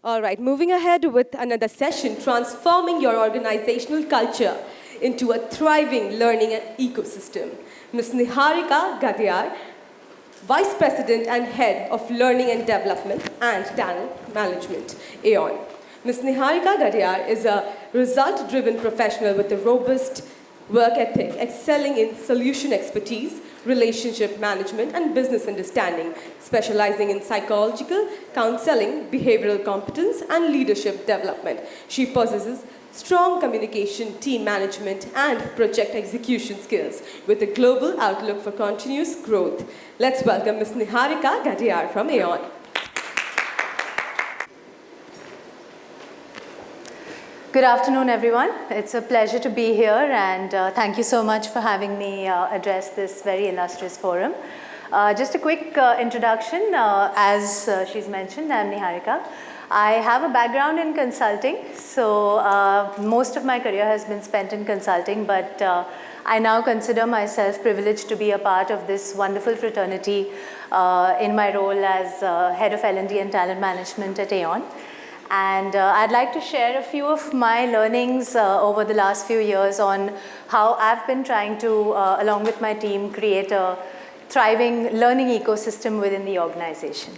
All right, moving ahead with another session, transforming your organizational culture into a thriving learning ecosystem. Ms. Niharika Ghadiyar, Vice President and Head of Learning and Development and Talent Management, Aon. Ms. Niharika Ghadiyar is a result-driven professional with a robust work ethic, excelling in solution expertise, relationship management, and business understanding, specializing in psychological counseling, behavioral competence, and leadership development. She possesses strong communication, team management, and project execution skills with a global outlook for continuous growth. Let's welcome Ms. Niharika Ghadiyar from Aon. Good afternoon, everyone. It's a pleasure to be here, and thank you so much for having me address this very illustrious forum. Just a quick introduction. As she's mentioned, I'm Niharika. I have a background in consulting, so most of my career has been spent in consulting, but I now consider myself privileged to be a part of this wonderful fraternity in my role as Head of L&D and Talent Management at Aon. And I'd like to share a few of my learnings over the last few years on how I've been trying to, along with my team, create a thriving learning ecosystem within the organization.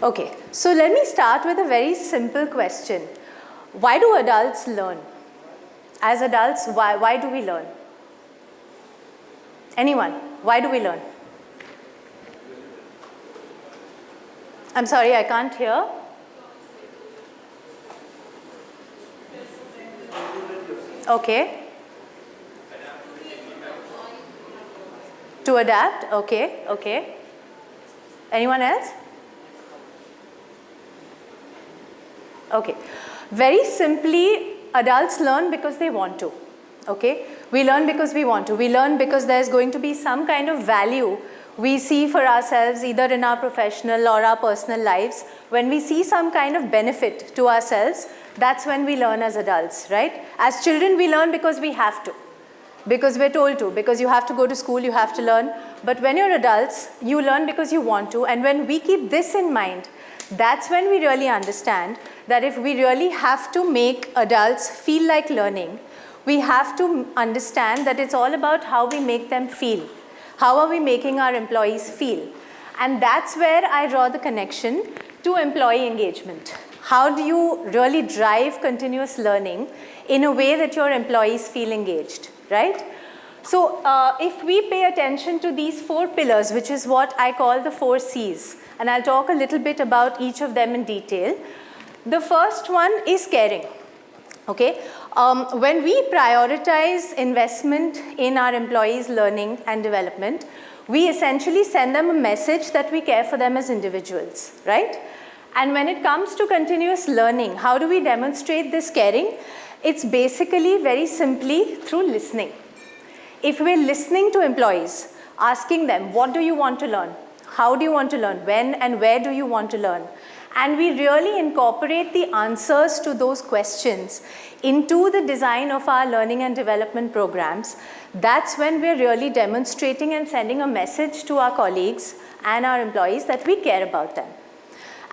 Okay, so let me start with a very simple question. Why do adults learn? As adults, why do we learn? Anyone? Why do we learn? I'm sorry, I can't hear. Okay. To adapt? Okay, okay. Anyone else? Okay. Very simply, adults learn because they want to. Okay? We learn because we want to. We learn because there's going to be some kind of value we see for ourselves, either in our professional or our personal lives. When we see some kind of benefit to ourselves, that's when we learn as adults, right? As children, we learn because we have to, because we're told to, because you have to go to school, you have to learn. But when you're adults, you learn because you want to. And when we keep this in mind, that's when we really understand that if we really have to make adults feel like learning, we have to understand that it's all about how we make them feel. How are we making our employees feel? And that's where I draw the connection to employee engagement. How do you really drive continuous learning in a way that your employees feel engaged, right? So if we pay attention to these 4 pillars, which is what I call the 4 C's, and I'll talk a little bit about each of them in detail. The first one is caring. Okay? When we prioritize investment in our employees' learning and development, we essentially send them a message that we care for them as individuals, right? And when it comes to continuous learning, how do we demonstrate this caring? It's basically very simply through listening. If we're listening to employees, asking them, what do you want to learn? How do you want to learn? When and where do you want to learn? And we really incorporate the answers to those questions into the design of our learning and development programs. That's when we're really demonstrating and sending a message to our colleagues and our employees that we care about them.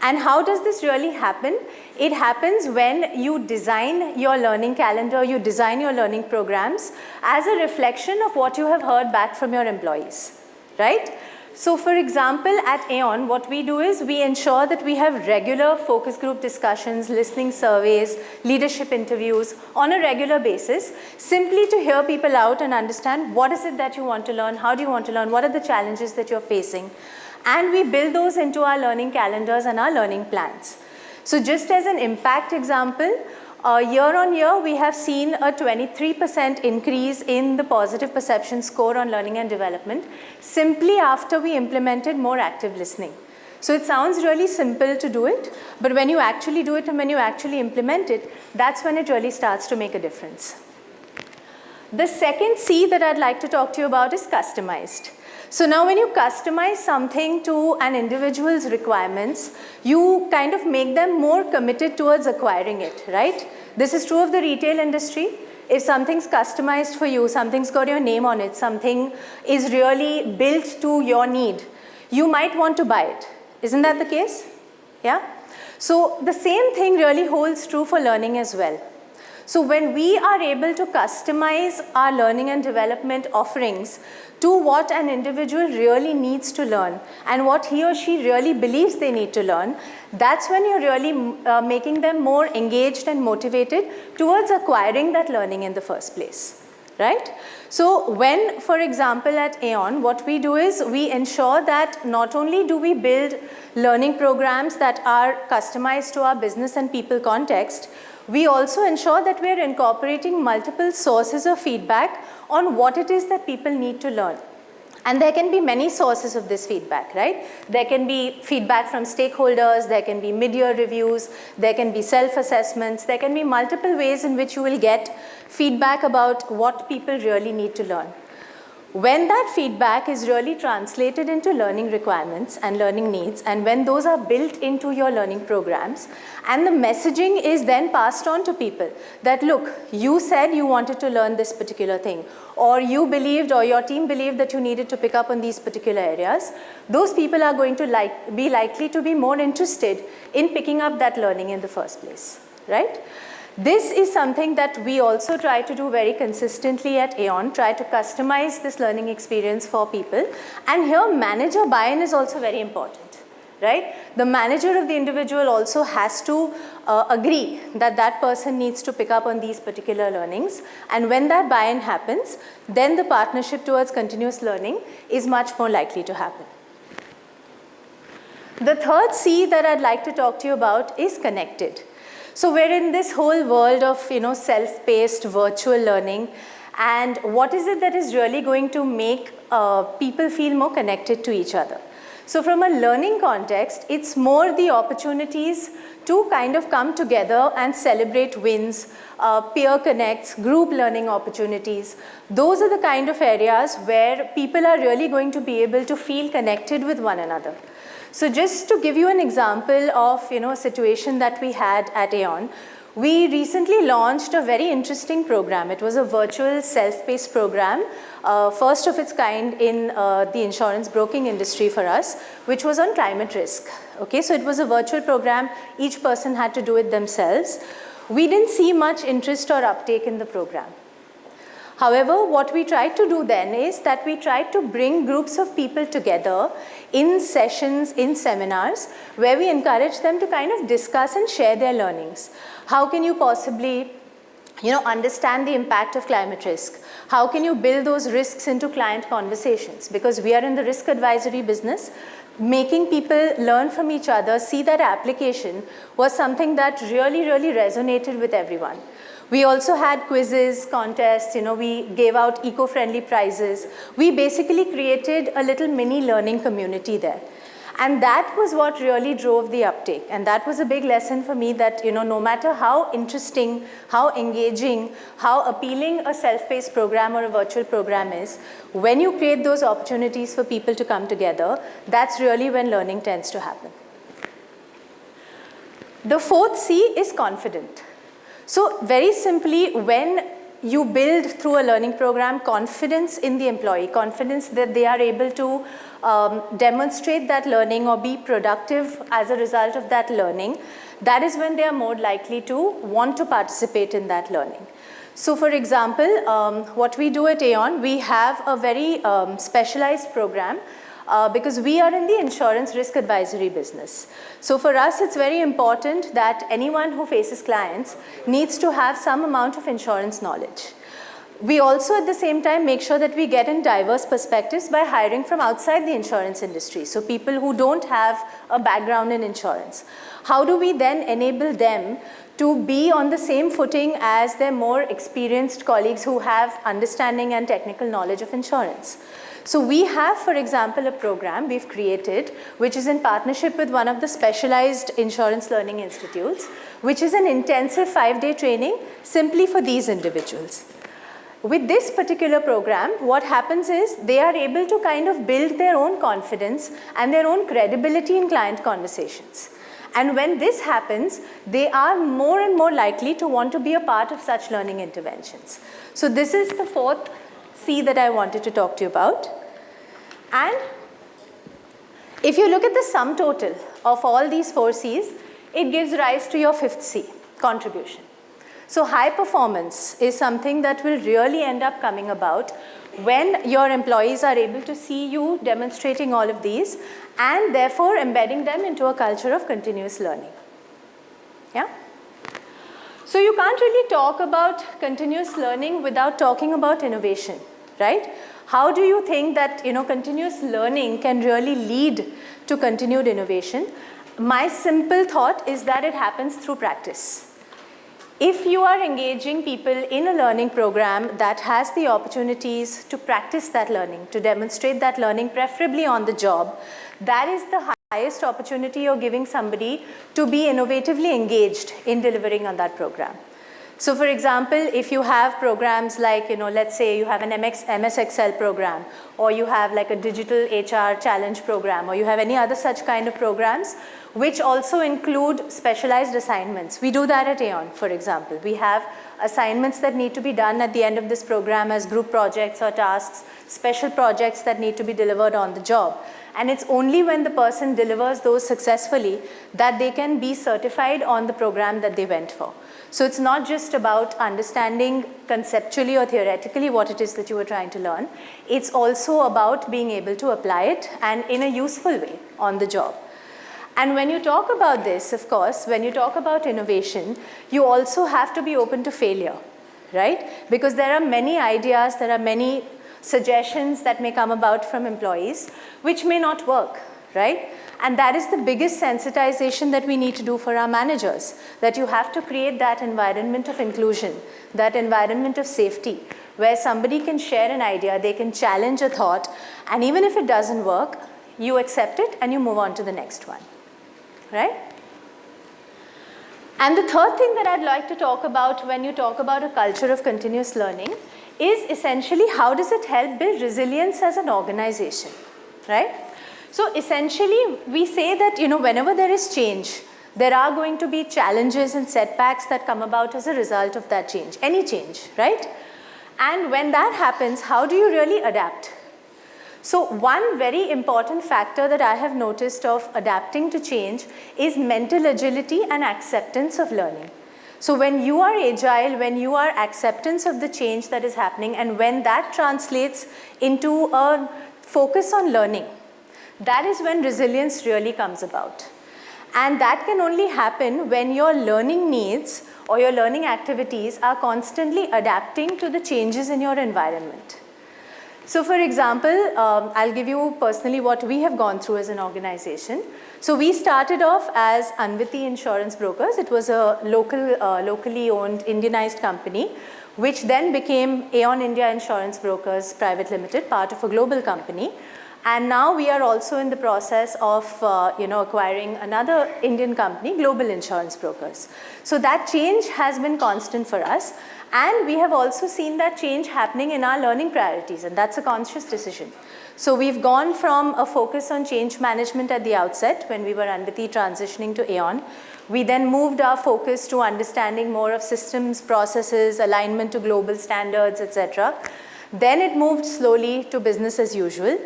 And how does this really happen? It happens when you design your learning calendar, you design your learning programs as a reflection of what you have heard back from your employees, right? So for example, at Aon, what we do is we ensure that we have regular focus group discussions, listening surveys, leadership interviews on a regular basis, simply to hear people out and understand what is it that you want to learn, how do you want to learn, what are the challenges that you're facing. And we build those into our learning calendars and our learning plans. So just as an impact example, year on year, we have seen a 23% increase in the positive perception score on learning and development simply after we implemented more active listening. So it sounds really simple to do it, but when you actually do it and when you actually implement it, that's when it really starts to make a difference. The second C that I'd like to talk to you about is customized. So now when you customize something to an individual's requirements, you kind of make them more committed towards acquiring it, right? This is true of the retail industry. if something's customized for you, something's got your name on it, something is really built to your need, you might want to buy it. Isn't that the case? Yeah? So the same thing really holds true for learning as well. So when we are able to customize our learning and development offerings to what an individual really needs to learn and what he or she really believes they need to learn, that's when you're really making them more engaged and motivated towards acquiring that learning in the first place, right? So when, for example, at Aon, what we do is we ensure that not only do we build learning programs that are customized to our business and people context, we also ensure that we are incorporating multiple sources of feedback on what it is that people need to learn. And there can be many sources of this feedback, right? There can be feedback from stakeholders, there can be mid-year reviews, there can be self-assessments, there can be multiple ways in which you will get feedback about what people really need to learn. When that feedback is really translated into learning requirements and learning needs, and when those are built into your learning programs, and the messaging is then passed on to people that, look, you said you wanted to learn this particular thing, or you believed or your team believed that you needed to pick up on these particular areas, those people are going to be likely to be more interested in picking up that learning in the first place, right? This is something that we also try to do very consistently at Aon, try to customize this learning experience for people. And here manager buy-in is also very important, right? The manager of the individual also has to agree that that person needs to pick up on these particular learnings. And when that buy-in happens, then the partnership towards continuous learning is much more likely to happen. The third C that I'd like to talk to you about is connected. So we're in this whole world of self-paced virtual learning, and what is it that is really going to make people feel more connected to each other? So from a learning context, it's more the opportunities to kind of come together and celebrate wins, peer connects, group learning opportunities. Those are the kind of areas where people are really going to be able to feel connected with one another. So just to give you an example of a situation that we had at Aon, we recently launched a very interesting program. It was a virtual self-paced program, first of its kind in the insurance broking industry for us, which was on climate risk. Okay, so it was a virtual program. Each person had to do it themselves. We didn't see much interest or uptake in the program. However, what we tried to do then is that we tried to bring groups of people together in sessions, in seminars, where we encourage them to kind of discuss and share their learnings. How can you possibly understand the impact of climate risk? How can you build those risks into client conversations? Because we are in the risk advisory business, making people learn from each other, see that application was something that really, really resonated with everyone. We also had quizzes, contests, we gave out eco-friendly prizes. We basically created a little mini learning community there. And that was what really drove the uptake. And that was a big lesson for me that, no matter how interesting, how engaging, how appealing a self-paced program or a virtual program is, when you create those opportunities for people to come together, that's really when learning tends to happen. The fourth C is confident. So very simply, when you build through a learning program confidence in the employee, confidence that they are able to demonstrate that learning or be productive as a result of that learning, that is when they are more likely to want to participate in that learning. So for example, what we do at Aon, we have a very specialized program because we are in the insurance risk advisory business. So for us, it's very important that anyone who faces clients needs to have some amount of insurance knowledge. We also at the same time make sure that we get in diverse perspectives by hiring from outside the insurance industry. So people who don't have a background in insurance. How do we then enable them to be on the same footing as their more experienced colleagues who have understanding and technical knowledge of insurance? So we have, for example, a program we've created, which is in partnership with one of the specialized insurance learning institutes, which is an intensive 5-day training simply for these individuals. With this particular program, what happens is they are able to kind of build their own confidence and their own credibility in client conversations. And when this happens, they are more and more likely to want to be a part of such learning interventions. So this is the fourth C that I wanted to talk to you about. And if you look at the sum total of all these 4 C's, it gives rise to your 5th C, contribution. So high performance is something that will really end up coming about when your employees are able to see you demonstrating all of these and therefore embedding them into a culture of continuous learning. Yeah? So you can't really talk about continuous learning without talking about innovation, right? How do you think that continuous learning can really lead to continued innovation? My simple thought is that it happens through practice. If you are engaging people in a learning program that has the opportunities to practice that learning, to demonstrate that learning, preferably on the job, that is the highest opportunity you're giving somebody to be innovatively engaged in delivering on that program. So for example, if you have programs like, let's say you have an MS Excel program, or you have like a digital HR challenge program, or you have any other such kind of programs, which also include specialized assignments. We do that at Aon, for example. We have assignments that need to be done at the end of this program as group projects or tasks, special projects that need to be delivered on the job. And it's only when the person delivers those successfully that they can be certified on the program that they went for. So it's not just about understanding conceptually or theoretically what it is that you were trying to learn. It's also about being able to apply it and in a useful way on the job. And when you talk about this, of course, when you talk about innovation, you also have to be open to failure, right? Because there are many ideas, there are many suggestions that may come about from employees which may not work, right? And that is the biggest sensitization that we need to do for our managers, that you have to create that environment of inclusion, that environment of safety, where somebody can share an idea, they can challenge a thought, and even if it doesn't work, you accept it and you move on to the next one, right? And the third thing that I'd like to talk about when you talk about a culture of continuous learning is essentially how does it help build resilience as an organization, right? So essentially, we say that, whenever there is change, there are going to be challenges and setbacks that come about as a result of that change, any change, right? And when that happens, how do you really adapt? So one very important factor that I have noticed of adapting to change is mental agility and acceptance of learning. So when you are agile, when you are acceptance of the change that is happening, and when that translates into a focus on learning, that is when resilience really comes about. And that can only happen when your learning needs or your learning activities are constantly adapting to the changes in your environment. So for example, I'll give you personally what we have gone through as an organization. So we started off as Anviti Insurance Brokers. It was a locally owned Indianized company, which then became Aon India Insurance Brokers Private Limited, part of a global company. And now we are also in the process of acquiring another Indian company, Global Insurance Brokers. So that change has been constant for us. And we have also seen that change happening in our learning priorities, and that's a conscious decision. So we've gone from a focus on change management at the outset when we were Anviti transitioning to Aon. We then moved our focus to understanding more of systems, processes, alignment to global standards, etc. Then it moved slowly to business as usual.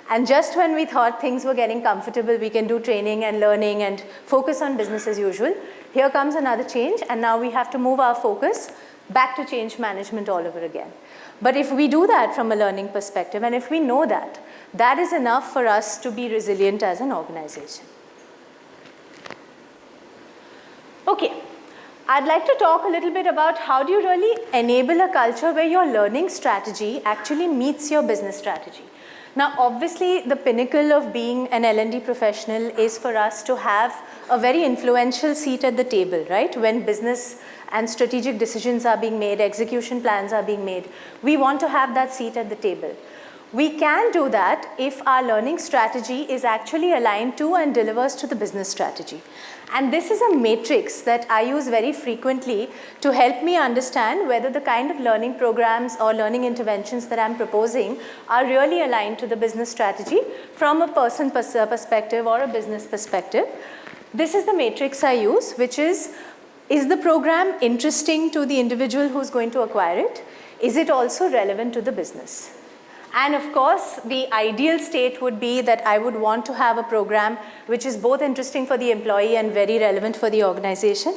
And just when we thought things were getting comfortable, we can do training and learning and focus on business as usual, here comes another change, and now we have to move our focus back to change management all over again. But if we do that from a learning perspective, and if we know that, that is enough for us to be resilient as an organization. Okay, I'd like to talk a little bit about how do you really enable a culture where your learning strategy actually meets your business strategy. Now, obviously, the pinnacle of being an L&D professional is for us to have a very influential seat at the table, right? When business and strategic decisions are being made, execution plans are being made, we want to have that seat at the table. We can do that if our learning strategy is actually aligned to and delivers to the business strategy. And this is a matrix that I use very frequently to help me understand whether the kind of learning programs or learning interventions that I'm proposing are really aligned to the business strategy from a person perspective or a business perspective. This is the matrix I use, which is the program interesting to the individual who's going to acquire it? Is it also relevant to the business? And of course, the ideal state would be that I would want to have a program which is both interesting for the employee and very relevant for the organization.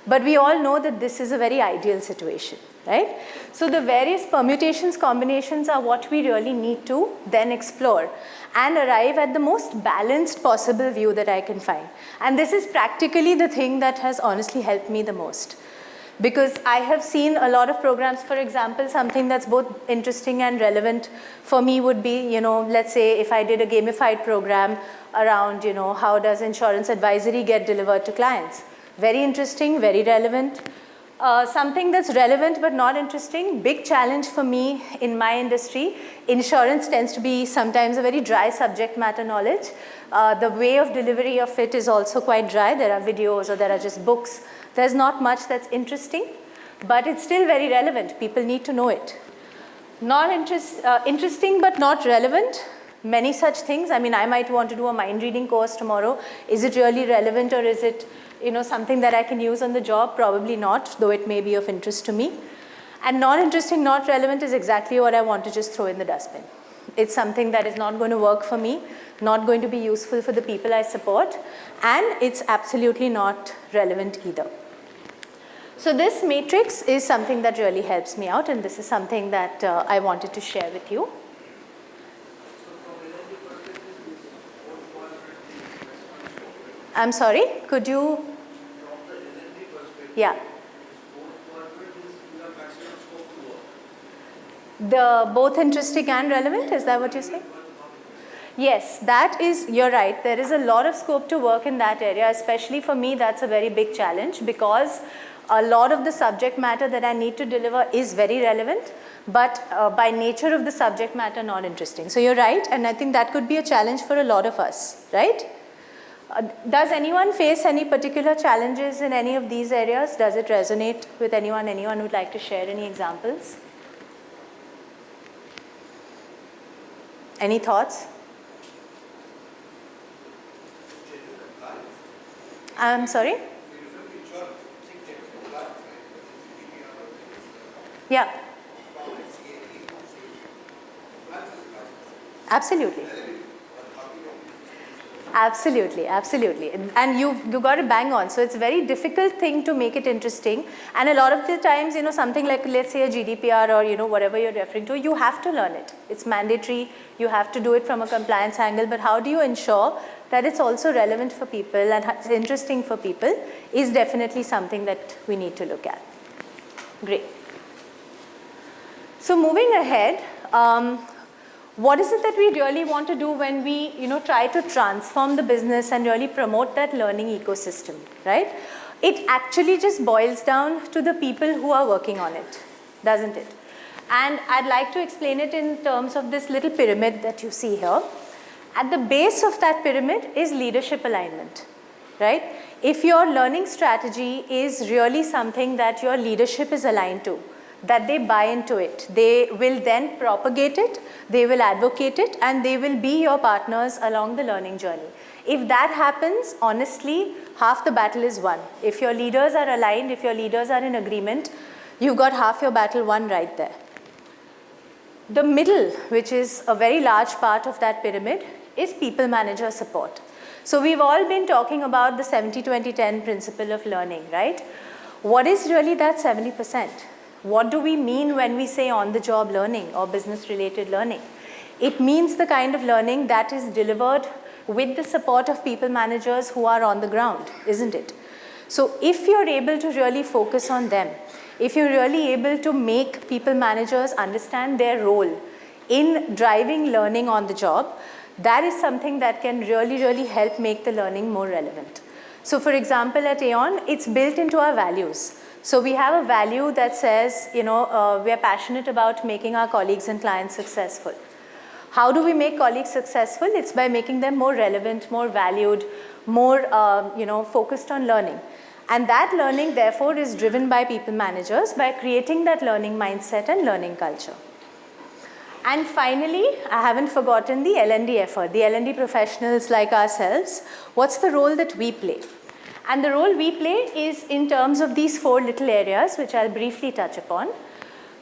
But we all know that this is a very ideal situation, right? So the various permutations, combinations are what we really need to then explore and arrive at the most balanced possible view that I can find. And this is practically the thing that has honestly helped me the most. Because I have seen a lot of programs, for example, something that's both interesting and relevant for me would be, let's say if I did a gamified program around, how does insurance advisory get delivered to clients? Very interesting, very relevant. Something that's relevant but not interesting, big challenge for me in my industry. Insurance tends to be sometimes a very dry subject matter knowledge. The way of delivery of it is also quite dry. There are videos or there are just books. There's not much that's interesting, but it's still very relevant. People need to know it. Interesting but not relevant, many such things. I mean, I might want to do a mind reading course tomorrow. Is it really relevant, or is it something that I can use on the job? Probably not, though it may be of interest to me. And not interesting, not relevant is exactly what I want to just throw in the dustbin. It's something that is not going to work for me, not going to be useful for the people I support, and it's absolutely not relevant either. So this matrix is something that really helps me out, and this is something that I wanted to share with you. I'm sorry, could you? Yeah. The both interesting and relevant, is that what you're saying? Yes, that is, you're right. There is a lot of scope to work in that area, especially for me, that's a very big challenge because a lot of the subject matter that I need to deliver is very relevant, but by nature of the subject matter, not interesting. So you're right, and I think that could be a challenge for a lot of us, right? Does anyone face any particular challenges in any of these areas? Does it resonate with anyone? Anyone would like to share any examples? Any thoughts? I'm sorry? Yeah. Absolutely. Absolutely, absolutely. And you got it bang on. So it's a very difficult thing to make it interesting. And a lot of the times, something like, let's say a GDPR or, whatever you're referring to, you have to learn it. It's mandatory. You have to do it from a compliance angle. But how do you ensure that it's also relevant for people and it's interesting for people is definitely something that we need to look at. Great. So moving ahead, what is it that we really want to do when we, try to transform the business and really promote that learning ecosystem, right? It actually just boils down to the people who are working on it, doesn't it? And I'd like to explain it in terms of this little pyramid that you see here. At the base of that pyramid is leadership alignment, right? If your learning strategy is really something that your leadership is aligned to, that they buy into it, they will then propagate it, they will advocate it, and they will be your partners along the learning journey. If that happens, honestly, half the battle is won. If your leaders are aligned, if your leaders are in agreement, you've got half your battle won right there. The middle, which is a very large part of that pyramid, is people manager support. So we've all been talking about the 70-20-10 principle of learning, right? What is really that 70%? What do we mean when we say on-the-job learning or business-related learning? It means the kind of learning that is delivered with the support of people managers who are on the ground, isn't it? So if you're able to really focus on them, if you're really able to make people managers understand their role in driving learning on the job, that is something that can really, really help make the learning more relevant. So for example, at Aon, it's built into our values. So we have a value that says, we are passionate about making our colleagues and clients successful. How do we make colleagues successful? It's by making them more relevant, more valued, more focused on learning. And that learning, therefore, is driven by people managers by creating that learning mindset and learning culture. And finally, I haven't forgotten the L&D effort, the L&D professionals like ourselves. What's the role that we play? And the role we play is in terms of these 4 little areas, which I'll briefly touch upon.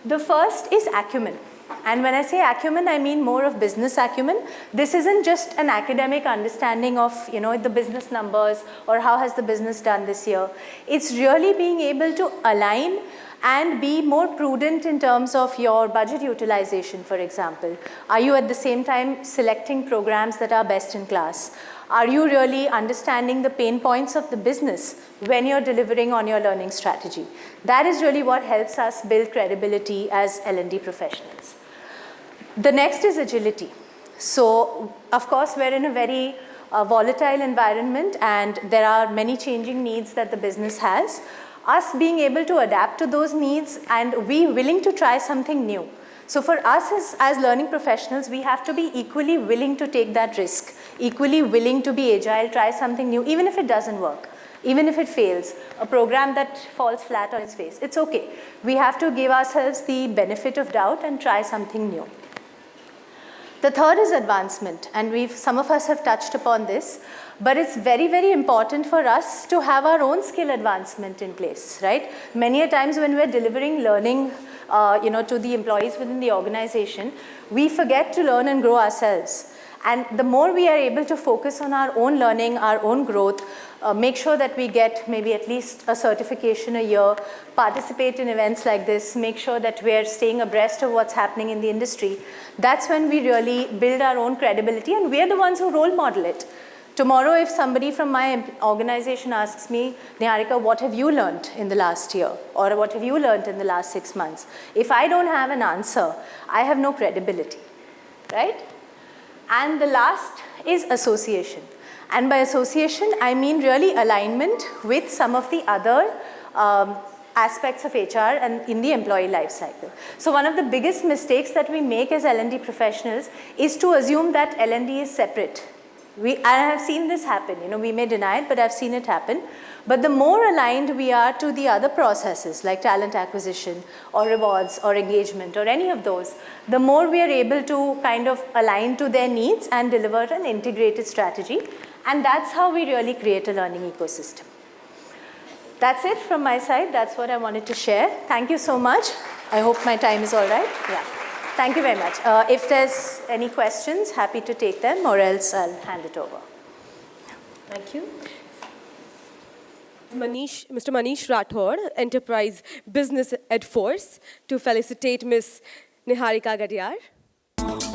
The first is acumen. And when I say acumen, I mean more of business acumen. This isn't just an academic understanding of, the business numbers or how has the business done this year. It's really being able to align and be more prudent in terms of your budget utilization, for example. Are you at the same time selecting programs that are best in class? Are you really understanding the pain points of the business when you're delivering on your learning strategy? That is really what helps us build credibility as L&D professionals. The next is agility. So, of course, we're in a very volatile environment and there are many changing needs that the business has. Us being able to adapt to those needs and be willing to try something new. So for us as learning professionals, we have to be equally willing to take that risk, equally willing to be agile, try something new, even if it doesn't work, even if it fails, a program that falls flat on its face. It's okay. We have to give ourselves the benefit of doubt and try something new. The third is advancement, and some of us have touched upon this, but it's very, very important for us to have our own skill advancement in place, right? Many a times when we're delivering learning, to the employees within the organization, we forget to learn and grow ourselves. And the more we are able to focus on our own learning, our own growth, make sure that we get maybe at least a certification a year, participate in events like this, make sure that we're staying abreast of what's happening in the industry, that's when we really build our own credibility and we're the ones who role model it. Tomorrow, if somebody from my organization asks me, Niharika, what have you learned in the last year? Or what have you learned in the last 6 months? If I don't have an answer, I have no credibility, right? And the last is association. And by association, I mean really alignment with some of the other aspects of HR and in the employee life cycle. So one of the biggest mistakes that we make as L&D professionals is to assume that L&D is separate. I have seen this happen, we may deny it, but I've seen it happen. But the more aligned we are to the other processes like talent acquisition or rewards or engagement or any of those, the more we are able to kind of align to their needs and deliver an integrated strategy. And that's how we really create a learning ecosystem. That's it from my side. That's what I wanted to share. Thank you so much. I hope my time is all right. Yeah. Thank you very much. If there's any questions, happy to take them, or else I'll hand it over. Thank you. Mr. Manish Rathod, Enterprise Business Ed Force, to felicitate Ms. Niharika Ghadiyar.